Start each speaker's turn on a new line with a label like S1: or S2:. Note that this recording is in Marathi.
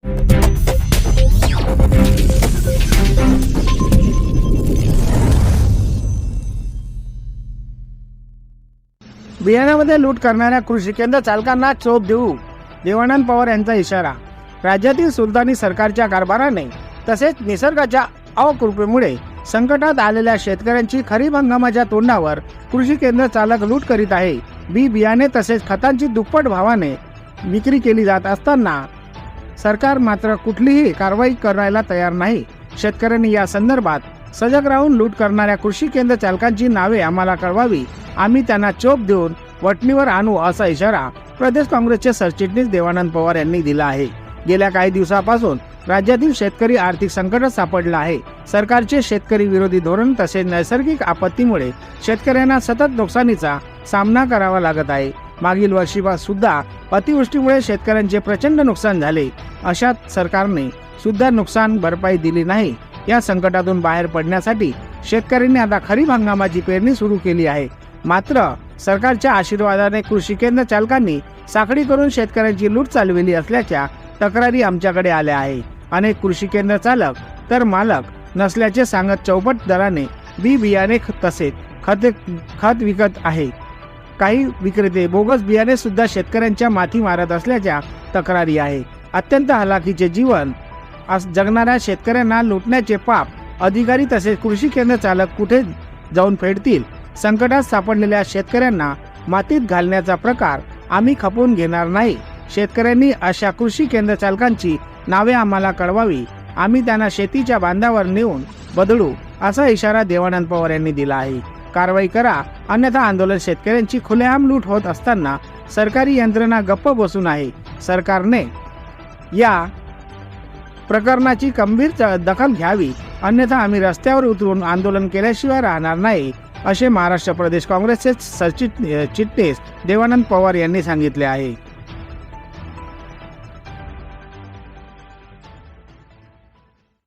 S1: बियाण्यामध्ये लूट करणाऱ्या कृषी केंद्र चालकांना चोप देऊ, देवानंद पवार यांचा इशारा. राज्यातील सुलतानी सरकारच्या कारभाराने तसेच निसर्गाच्या अकृपेमुळे संकटात आलेल्या शेतकऱ्यांची खरीप हंगामाच्या तोंडावर कृषी केंद्र चालक लूट करीत आहे. बी बियाणे तसेच खतांची दुप्पट भावाने विक्री केली जात असताना सरकार मात्र कुठलीही कारवाई करायला तयार नाही. शेतकऱ्यांनी या संदर्भात सजग राहून लूट करणाऱ्या कृषी केंद्र चालकांची नावे आम्हाला कळवावी, आम्ही त्यांना चोप देऊन वटणीवर आणू, असा इशारा प्रदेश काँग्रेसचे सरचिटणीस देवानंद पवार यांनी दिला आहे. गेल्या काही दिवसापासून राज्यातील शेतकरी आर्थिक संकटात सापडला आहे. सरकारचे शेतकरी विरोधी धोरण तसेच नैसर्गिक आपत्तीमुळे शेतकऱ्यांना सतत नुकसानीचा सामना करावा लागत आहे. मागील वर्षी सुद्धा अतिवृष्टीमुळे शेतकऱ्यांचे प्रचंड नुकसान झाले. अशात सरकारने सुद्धा नुकसान भरपाई दिली नाही. या संकटातून बाहेर पडण्यासाठी शेतकऱ्यांनी आता खरीप हंगामाची पेरणी सुरू केली आहे. मात्र सरकारच्या आशीर्वादाने कृषी केंद्र चालकांनी साखळी करून शेतकऱ्यांची लूट चालविली असल्याच्या तक्रारी आमच्याकडे आल्या आहे. अनेक कृषी केंद्र चालक तर मालक नसल्याचे सांगत चौपट दराने बी बियाणे तसेच खत विकत आहे. काही विक्रेते बोगस बियाणे सुद्धा शेतकऱ्यांच्या माथी मारत असल्याच्या तक्रारी आहे. अत्यंत हलाखीचे जीवन जगणाऱ्या शेतकऱ्यांना लुटण्याचे पाप अधिकारी तसेच कृषी केंद्र चालक कुठे जाऊन फेडतील. संकटात सापडलेल्या शेतकऱ्यांना मातीत घालण्याचा प्रकार आम्ही खपवून घेणार नाही. शेतकऱ्यांनी अशा कृषी केंद्र चालकांची नावे आम्हाला कळवावी, आम्ही त्यांना शेतीच्या बांधावर नेऊन बदलू, असा इशारा देवानंद पवार यांनी दिला आहे. कारवाई करा, अन्यथा आंदोलन. शेतकऱ्यांची खुलेआम लूट होत असताना सरकारी यंत्रणा गप्प बसून आहे. सरकारने या प्रकरणाची गंभीर दखल घ्यावी, अन्यथा आम्ही रस्त्यावर उतरून आंदोलन केल्याशिवाय राहणार नाही, असे महाराष्ट्र प्रदेश काँग्रेसचे सरचिटणीस देवानंद पवार यांनी सांगितले आहे.